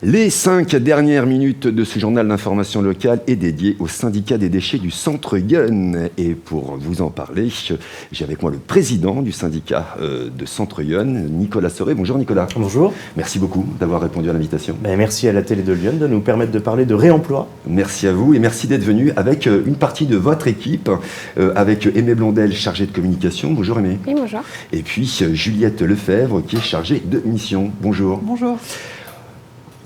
Les 5 dernières minutes de ce journal d'information locale est dédié au syndicat des déchets du Centre-Yonne. Et pour vous en parler, j'ai avec moi le président du syndicat de Centre-Yonne, Nicolas Soré. Bonjour Nicolas. Bonjour. Merci beaucoup d'avoir répondu à l'invitation. Merci à la télé de Lyon de nous permettre de parler de réemploi. Merci à vous et merci d'être venu avec une partie de votre équipe, avec Aimé Blondel, chargé de communication. Bonjour Aimé. Oui, bonjour. Et puis Juliette Lefebvre, qui est chargée de mission. Bonjour. Bonjour.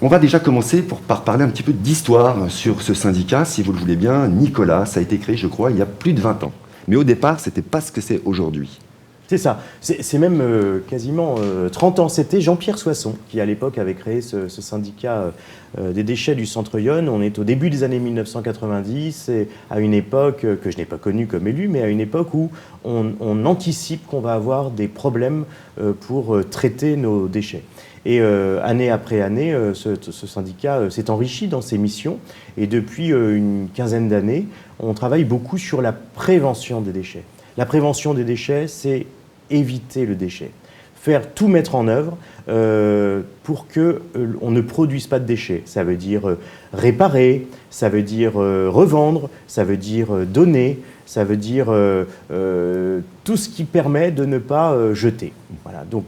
On va déjà commencer par parler un petit peu d'histoire sur ce syndicat, si vous le voulez bien. Nicolas, ça a été créé, je crois, il y a plus de 20 ans. Mais au départ, ce n'était pas ce que c'est aujourd'hui. C'est ça. C'est même quasiment 30 ans. C'était Jean-Pierre Soisson qui, à l'époque, avait créé ce syndicat des déchets du Centre-Yonne. On est au début des années 1990, et à une époque que je n'ai pas connue comme élu, mais à une époque où on anticipe qu'on va avoir des problèmes pour traiter nos déchets. Et année après année, ce syndicat s'est enrichi dans ses missions. Et depuis une quinzaine d'années, on travaille beaucoup sur la prévention des déchets. La prévention des déchets, c'est éviter le déchet. Tout mettre en œuvre pour qu'on ne produise pas de déchets. Ça veut dire réparer, ça veut dire revendre, ça veut dire donner, ça veut dire tout ce qui permet de ne pas jeter. Voilà. Donc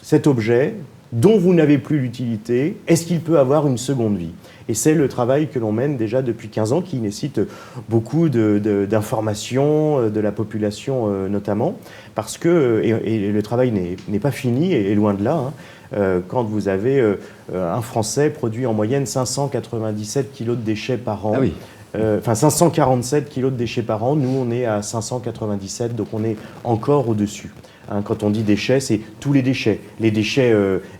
cet objet dont vous n'avez plus l'utilité, est-ce qu'il peut avoir une seconde vie ? Et c'est le travail que l'on mène déjà depuis 15 ans, qui nécessite beaucoup d'informations de la population notamment, parce que, et le travail n'est pas fini, et loin de là, quand vous avez un Français produit en moyenne 597 kilos de déchets par an, 547 kilos de déchets par an, nous on est à 597, donc on est encore au-dessus. Quand on dit déchets, c'est tous les déchets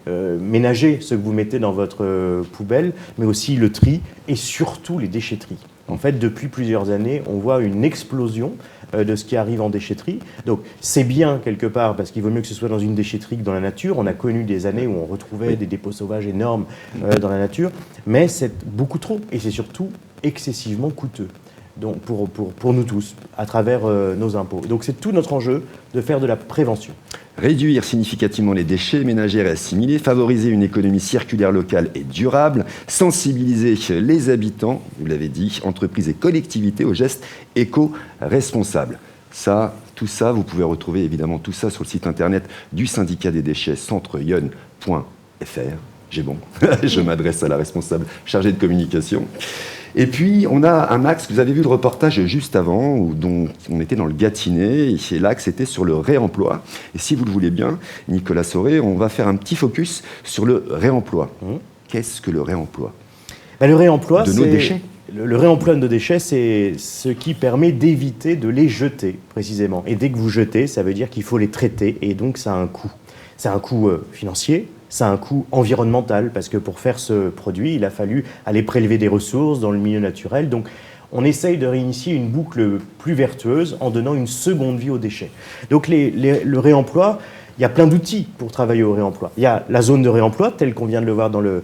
ménagers, ceux que vous mettez dans votre poubelle, mais aussi le tri et surtout les déchetteries. En fait, depuis plusieurs années, on voit une explosion de ce qui arrive en déchetterie. Donc, c'est bien quelque part, parce qu'il vaut mieux que ce soit dans une déchetterie que dans la nature. On a connu des années où on retrouvait des dépôts sauvages énormes dans la nature, mais c'est beaucoup trop et c'est surtout excessivement coûteux. Donc pour nous tous, à travers nos impôts. Donc c'est tout notre enjeu de faire de la prévention. Réduire significativement les déchets ménagers et assimilés, favoriser une économie circulaire locale et durable, sensibiliser les habitants, vous l'avez dit, entreprises et collectivités aux gestes éco-responsables. Tout ça, vous pouvez retrouver évidemment tout ça sur le site internet du syndicat des déchets centreyonne.fr. J'ai bon, je m'adresse à la responsable chargée de communication. Et puis, on a un axe, vous avez vu le reportage juste avant, dont on était dans le Gâtinais, et l'axe était sur le réemploi. Et si vous le voulez bien, Nicolas Soré, on va faire un petit focus sur le réemploi. Qu'est-ce que le réemploi ? Le réemploi, de nos déchets. Le réemploi de nos déchets, c'est ce qui permet d'éviter de les jeter, précisément. Et dès que vous jetez, ça veut dire qu'il faut les traiter, et donc ça a un coût. Ça a un coût financier, ça a un coût environnemental, parce que pour faire ce produit, il a fallu aller prélever des ressources dans le milieu naturel. Donc, on essaye de réinitier une boucle plus vertueuse en donnant une seconde vie aux déchets. Donc, le réemploi, il y a plein d'outils pour travailler au réemploi. Il y a la zone de réemploi, telle qu'on vient de le voir dans le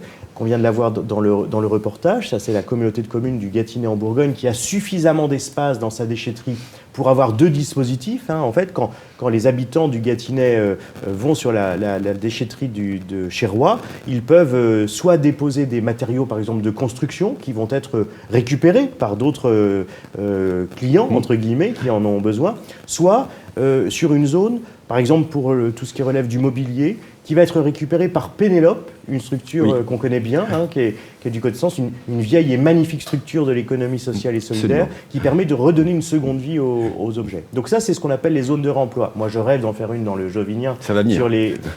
reportage. Ça, c'est la communauté de communes du Gâtinais en Bourgogne qui a suffisamment d'espace dans sa déchetterie pour avoir deux dispositifs. En fait, quand les habitants du Gâtinais vont sur la déchetterie de Chérois, ils peuvent soit déposer des matériaux, par exemple, de construction qui vont être récupérés par d'autres clients, entre guillemets, qui en ont besoin, soit sur une zone, par exemple, pour tout ce qui relève du mobilier, qui va être récupéré par Pénélope, une structure qu'on connaît bien, qui est du Code Sens, une vieille et magnifique structure de l'économie sociale et solidaire, qui permet de redonner une seconde vie aux objets. Donc ça, c'est ce qu'on appelle les zones de réemploi. Moi, je rêve d'en faire une dans le Jovinien. Ça va venir.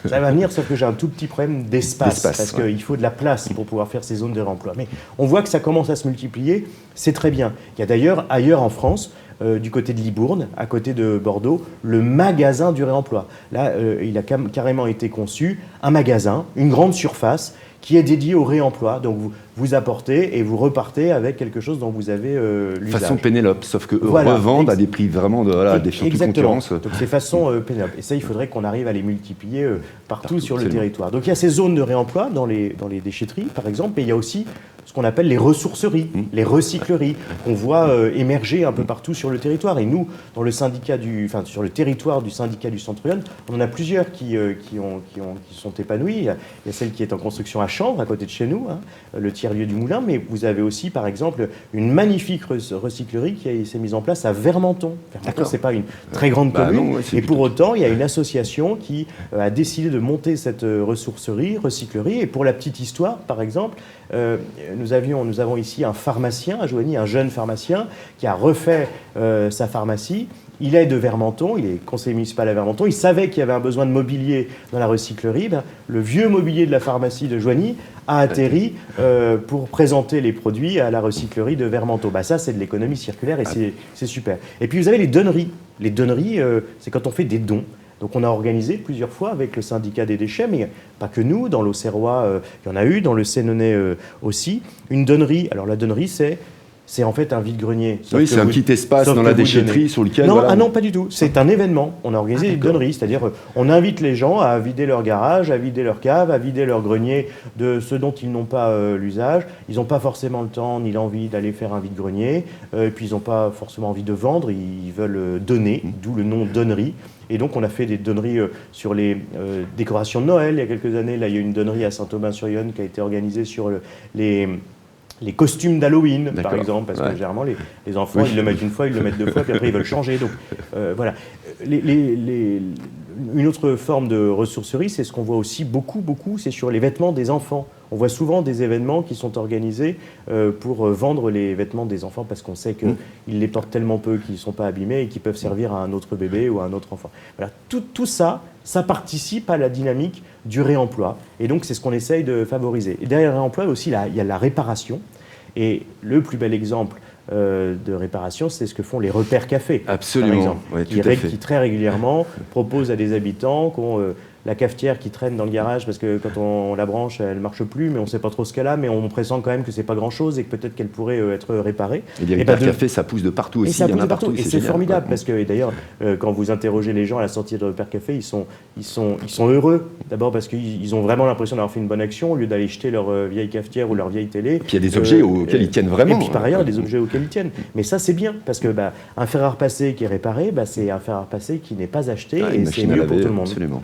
Ça va venir, sauf que j'ai un tout petit problème d'espace, parce qu'il faut de la place pour pouvoir faire ces zones de réemploi. Mais on voit que ça commence à se multiplier, c'est très bien. Il y a d'ailleurs, ailleurs en France, du côté de Libourne, à côté de Bordeaux, le magasin du réemploi. Là, il a carrément été conçu un magasin, une grande surface qui est dédiée au réemploi. Donc vous apportez et vous repartez avec quelque chose dont vous avez l'usage. Façon Pénélope, sauf qu'eux revendent à des prix vraiment défiant toute concurrence. Donc c'est façon Pénélope. Et ça, il faudrait qu'on arrive à les multiplier partout sur le territoire. Donc il y a ces zones de réemploi dans les déchetteries, par exemple, mais il y a aussi ce qu'on appelle les ressourceries, les recycleries, qu'on voit émerger un peu partout sur le territoire. Et nous, dans le syndicat sur le territoire du syndicat du Centre-Yonne, on en a plusieurs qui sont épanouis. Il y a celle qui est en construction à Chambre, à côté de chez nous, le tiers-lieu du Moulin, mais vous avez aussi, par exemple, une magnifique recyclerie qui s'est mise en place à Vermenton. Vermenton, ce n'est pas une très grande commune, et pour autant, il y a une association qui a décidé de monter cette recyclerie, et pour la petite histoire, par exemple, nous avons ici un pharmacien à Joigny, un jeune pharmacien qui a refait sa pharmacie. Il est de Vermenton, il est conseiller municipal à Vermenton. Il savait qu'il y avait un besoin de mobilier dans la recyclerie. Le vieux mobilier de la pharmacie de Joigny a atterri pour présenter les produits à la recyclerie de Vermenton. Ça, c'est de l'économie circulaire et c'est super. Et puis, vous avez les donneries. Les donneries, c'est quand on fait des dons. Donc on a organisé plusieurs fois avec le syndicat des déchets, mais pas que nous, dans l'Auxerrois, il y en a eu, dans le Sénonais aussi, une donnerie. Alors la donnerie, c'est en fait un vide-grenier. Oui, c'est un petit espace dans la déchetterie sur lequel... Non, pas du tout. C'est un événement. On a organisé une donnerie, c'est-à-dire on invite les gens à vider leur garage, à vider leur cave, à vider leur grenier de ce dont ils n'ont pas l'usage. Ils n'ont pas forcément le temps ni l'envie d'aller faire un vide-grenier, et puis ils n'ont pas forcément envie de vendre, ils veulent donner, d'où le nom donnerie. Et donc, on a fait des donneries sur les décorations de Noël. Il y a quelques années, là, il y a eu une donnerie à Saint-Aubin-sur-Yonne qui a été organisée sur les costumes d'Halloween, par exemple, parce que généralement, les enfants, ils le mettent une fois, ils le mettent deux fois, puis après, ils veulent changer. Donc, voilà. Une autre forme de ressourcerie, c'est ce qu'on voit aussi beaucoup, c'est sur les vêtements des enfants. On voit souvent des événements qui sont organisés pour vendre les vêtements des enfants parce qu'on sait qu'ils les portent tellement peu qu'ils ne sont pas abîmés et qu'ils peuvent servir à un autre bébé ou à un autre enfant. Voilà. Tout ça, ça participe à la dynamique du réemploi. Et donc, c'est ce qu'on essaye de favoriser. Et derrière le réemploi, aussi, il y a la réparation. Et le plus bel exemple de réparation, c'est ce que font les repères cafés. Absolument, par exemple, qui très régulièrement proposent à des habitants qu'on la cafetière qui traîne dans le garage parce que quand on la branche, elle ne marche plus, mais on ne sait pas trop ce qu'elle a, mais on pressent quand même que ce n'est pas grand-chose et que peut-être qu'elle pourrait être réparée. Et bien, le café, ça pousse de partout aussi. Et ça pousse de partout. Et c'est formidable, ouais. parce que, et d'ailleurs, quand vous interrogez les gens à la sortie de Repère Café, ils sont heureux. D'abord parce qu'ils ont vraiment l'impression d'avoir fait une bonne action au lieu d'aller jeter leur vieille cafetière ou leur vieille télé. Et puis il y a des objets auxquels ils tiennent vraiment. Et puis par ailleurs, des objets auxquels ils tiennent. Mais ça, c'est bien, parce que un fer à repasser qui est réparé, c'est un fer à repasser qui n'est pas acheté, et c'est mieux pour tout le monde. Absolument.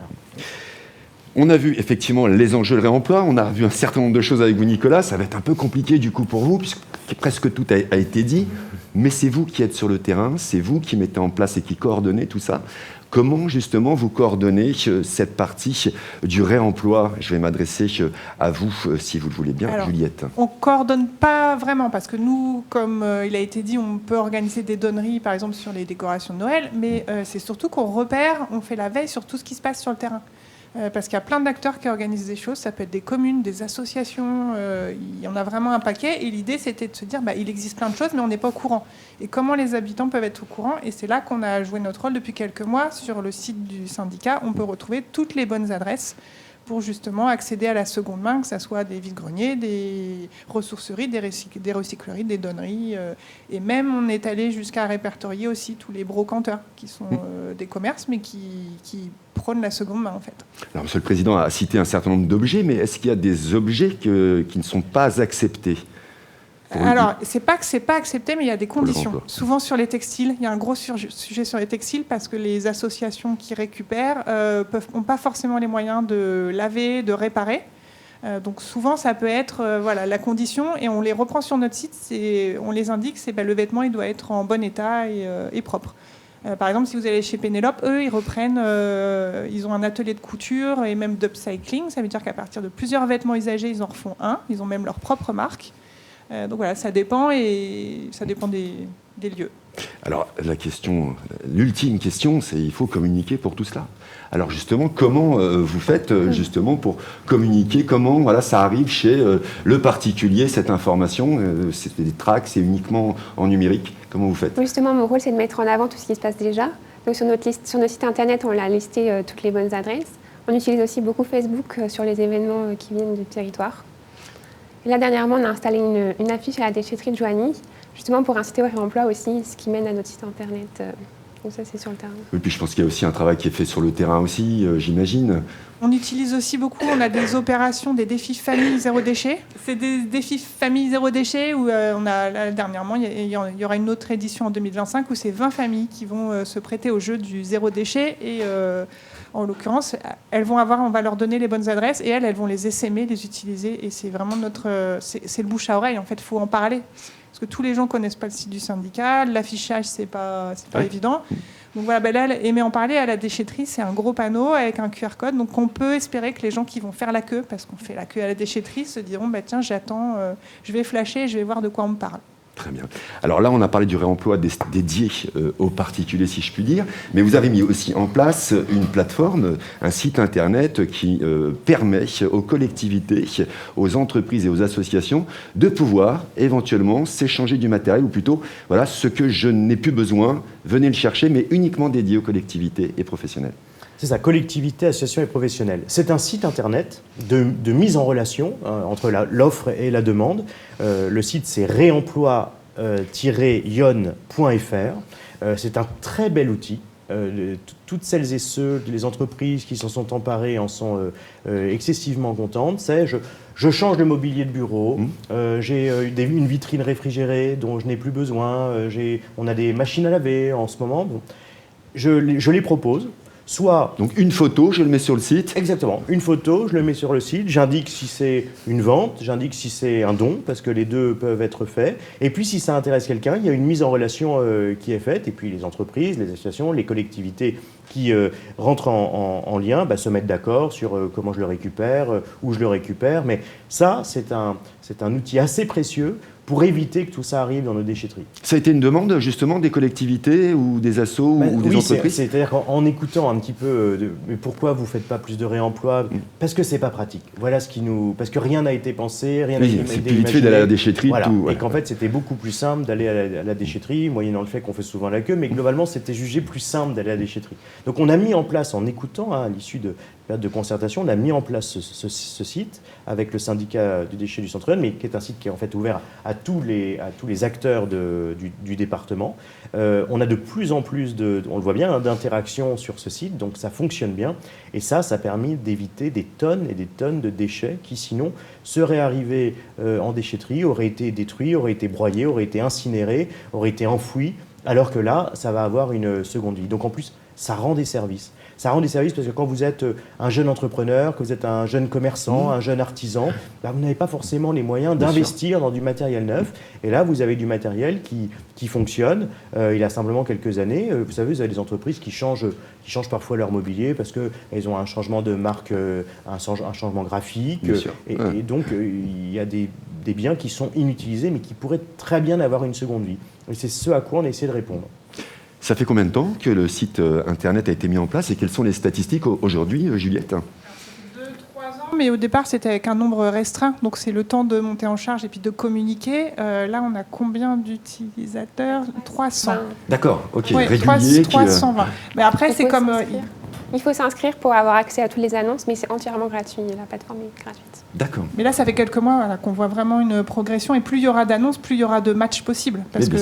On a vu effectivement les enjeux de réemploi, on a vu un certain nombre de choses avec vous, Nicolas. Ça va être un peu compliqué du coup pour vous, puisque presque tout a été dit, mais c'est vous qui êtes sur le terrain, c'est vous qui mettez en place et qui coordonnez tout ça. Comment justement vous coordonnez cette partie du réemploi? Je vais m'adresser à vous, si vous le voulez bien. Alors, Juliette. On ne coordonne pas vraiment, parce que nous, comme il a été dit, on peut organiser des donneries, par exemple sur les décorations de Noël, mais c'est surtout qu'on repère, on fait la veille sur tout ce qui se passe sur le terrain. Parce qu'il y a plein d'acteurs qui organisent des choses, ça peut être des communes, des associations, il y en a vraiment un paquet. Et l'idée, c'était de se dire, il existe plein de choses, mais on n'est pas au courant. Et comment les habitants peuvent être au courant? Et c'est là qu'on a joué notre rôle depuis quelques mois. Sur le site du syndicat, on peut retrouver toutes les bonnes adresses pour justement accéder à la seconde main, que ce soit des vides-greniers, des ressourceries, des recycleries, des donneries. Et même, on est allé jusqu'à répertorier aussi tous les brocanteurs, qui sont des commerces, mais qui prônent la seconde main, en fait. Alors, Monsieur le Président a cité un certain nombre d'objets, mais est-ce qu'il y a des objets qui ne sont pas acceptés? Alors, c'est pas que c'est pas accepté, mais il y a des conditions. Souvent sur les textiles, il y a un gros sujet sur les textiles parce que les associations qui récupèrent n'ont pas forcément les moyens de laver, de réparer. Donc souvent, ça peut être la condition, et on les reprend sur notre site. On les indique, le vêtement, il doit être en bon état et propre. Par exemple, si vous allez chez Pénélope, eux, ils reprennent, ils ont un atelier de couture et même d'upcycling. Ça veut dire qu'à partir de plusieurs vêtements usagés, ils en refont un. Ils ont même leur propre marque. Donc voilà, ça dépend, et ça dépend des lieux. Alors l'ultime question, c'est il faut communiquer pour tout cela. Alors justement, comment vous faites justement pour communiquer? Comment ça arrive chez le particulier, cette information? C'est des tracts, c'est uniquement en numérique. Comment vous faites? Justement, mon rôle, c'est de mettre en avant tout ce qui se passe déjà. Donc sur notre site internet, on a listé toutes les bonnes adresses. On utilise aussi beaucoup Facebook sur les événements qui viennent du territoire. Et là, dernièrement, on a installé une affiche à la déchetterie de Joigny, justement pour inciter au réemploi aussi, ce qui mène à notre site internet. Donc ça, c'est sur le terrain. Oui, puis je pense qu'il y a aussi un travail qui est fait sur le terrain aussi, j'imagine. On utilise aussi beaucoup, on a des opérations, des défis famille zéro déchet. C'est des défis famille zéro déchet où là, dernièrement, il y aura une autre édition en 2025 où c'est 20 familles qui vont se prêter au jeu du zéro déchet. Et en l'occurrence, on va leur donner les bonnes adresses et elles vont les essaimer, les utiliser. Et c'est vraiment c'est le bouche à oreille. En fait, il faut en parler. Parce que tous les gens ne connaissent pas le site du syndicat. L'affichage, c'est pas évident. Donc voilà, là, aimer en parler à la déchetterie, c'est un gros panneau avec un QR code. Donc on peut espérer que les gens qui vont faire la queue, parce qu'on fait la queue à la déchetterie, se diront tiens, j'attends, je vais flasher, je vais voir de quoi on me parle. Très bien. Alors là, on a parlé du réemploi dédié aux particuliers, si je puis dire, mais vous avez mis aussi en place une plateforme, un site internet qui permet aux collectivités, aux entreprises et aux associations de pouvoir éventuellement s'échanger du matériel, ou plutôt, voilà, ce que je n'ai plus besoin, venez le chercher, mais uniquement dédié aux collectivités et professionnels. C'est ça, collectivité, association et professionnels. C'est un site internet de mise en relation entre l'offre et la demande. Le site, c'est réemploi-ion.fr. C'est un très bel outil. Toutes celles et ceux, les entreprises qui s'en sont emparées en sont excessivement contentes. Je change le mobilier de bureau, j'ai une vitrine réfrigérée dont je n'ai plus besoin, on a des machines à laver en ce moment. Bon. Je les propose. Donc une photo, je le mets sur le site. Exactement, une photo, je le mets sur le site, j'indique si c'est une vente, j'indique si c'est un don, parce que les deux peuvent être faits. Et puis si ça intéresse quelqu'un, il y a une mise en relation qui est faite, et puis les entreprises, les associations, les collectivités qui rentrent en lien se mettent d'accord sur comment je le récupère, où je le récupère. Mais ça, c'est un outil assez précieux pour éviter que tout ça arrive dans nos déchetteries. Ça a été une demande justement des collectivités ou des assos ou des entreprises. C'est-à-dire qu'en écoutant un petit peu, mais pourquoi vous ne faites pas plus de réemploi ? Parce que c'est pas pratique. Voilà parce que rien n'a été pensé, rien n'a été imaginé. C'est plus vite fait d'aller à la déchetterie. Voilà. Tout, ouais. Et qu'en fait, c'était beaucoup plus simple d'aller à la déchetterie, moyennant le fait qu'on fait souvent la queue, mais globalement, c'était jugé plus simple d'aller à la déchetterie. Donc on a mis en place, en écoutant, à l'issue de période de concertation, on a mis en place ce site avec le syndicat du déchet du Centre-Yonne, mais qui est un site qui est en fait ouvert à tous les acteurs du département. On a de plus en plus, on le voit bien, d'interactions sur ce site, donc ça fonctionne bien. Et ça a permis d'éviter des tonnes et des tonnes de déchets qui sinon seraient arrivés en déchetterie, auraient été détruits, auraient été broyés, auraient été incinérés, auraient été enfouis, alors que là, ça va avoir une seconde vie. Donc en plus, ça rend des services. Ça rend des services parce que quand vous êtes un jeune entrepreneur, que vous êtes un jeune commerçant, un jeune artisan, vous n'avez pas forcément les moyens d'investir dans du matériel neuf. Et là, vous avez du matériel qui fonctionne. Il a simplement quelques années. Vous savez, vous avez des entreprises qui changent parfois leur mobilier parce qu'elles ont un changement de marque, un changement graphique. Et donc, il y a des biens qui sont inutilisés mais qui pourraient très bien avoir une seconde vie. Et c'est ce à quoi on essaie de répondre. Ça fait combien de temps que le site internet a été mis en place et quelles sont les statistiques aujourd'hui, Juliette ? 2-3 ans, mais au départ c'était avec un nombre restreint, donc c'est le temps de monter en charge et puis de communiquer. Là on a combien d'utilisateurs ? 300. D'accord, ok, ouais, régulier. 320. Mais après c'est comme... Il faut s'inscrire pour avoir accès à toutes les annonces, mais c'est entièrement gratuit, la plateforme est gratuite. D'accord. Mais là, ça fait quelques mois qu'on voit vraiment une progression. Et plus il y aura d'annonces, plus il y aura de matchs possibles. Parce que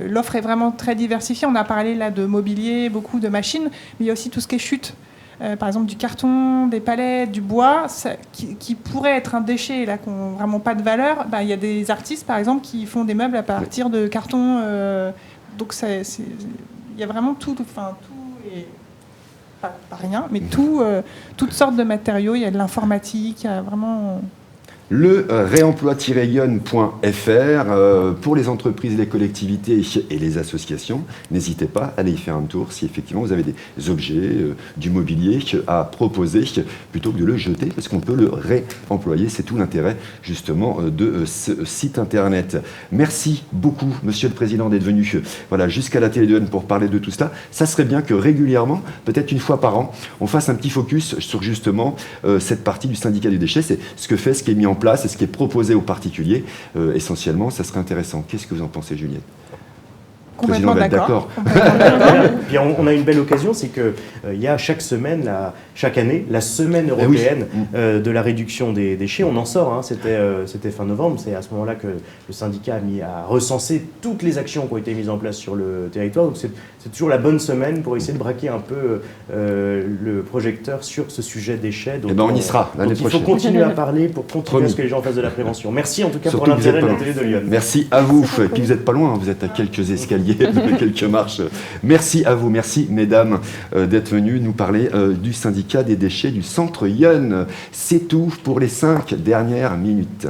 l'offre est vraiment très diversifiée. On a parlé là de mobilier, beaucoup de machines, mais il y a aussi tout ce qui est chute. Par exemple, du carton, des palettes, du bois, qui pourrait être un déchet là, qui n'ont vraiment pas de valeur. Il y a des artistes, par exemple, qui font des meubles à partir de carton. Donc, il y a vraiment tout est... Pas rien, mais toutes sortes de matériaux. Il y a de l'informatique, il y a vraiment... Le réemploi-ion.fr pour les entreprises, les collectivités et les associations. N'hésitez pas à aller y faire un tour si effectivement vous avez des objets, du mobilier à proposer plutôt que de le jeter parce qu'on peut le réemployer. C'est tout l'intérêt justement de ce site internet. Merci beaucoup, Monsieur le Président, d'être venu jusqu'à la Télé de Yonne pour parler de tout cela. Ça serait bien que régulièrement, peut-être une fois par an, on fasse un petit focus sur justement cette partie du syndicat du déchet. C'est ce qui est mis en place et ce qui est proposé aux particuliers, essentiellement, ça serait intéressant. Qu'est-ce que vous en pensez, Juliette ? Complètement va être d'accord. Puis on a une belle occasion, c'est qu'il y a chaque année, la semaine européenne de la réduction des déchets. On en sort, hein, c'était fin novembre, c'est à ce moment-là que le syndicat a recensé toutes les actions qui ont été mises en place sur le territoire. Donc c'est toujours la bonne semaine pour essayer de braquer un peu le projecteur sur ce sujet déchets. Et ben on y sera l'année prochaine. Il faut continuer à parler pour continuer à ce que les gens fassent de la prévention. Merci en tout cas pour l'intérêt de la télé de Lyon. Merci à vous. Et puis vous n'êtes pas loin, vous êtes à quelques escaliers, quelques marches. Merci à vous, merci mesdames d'être venues nous parler du syndicat des déchets du centre Yonne. C'est tout pour les 5 dernières minutes.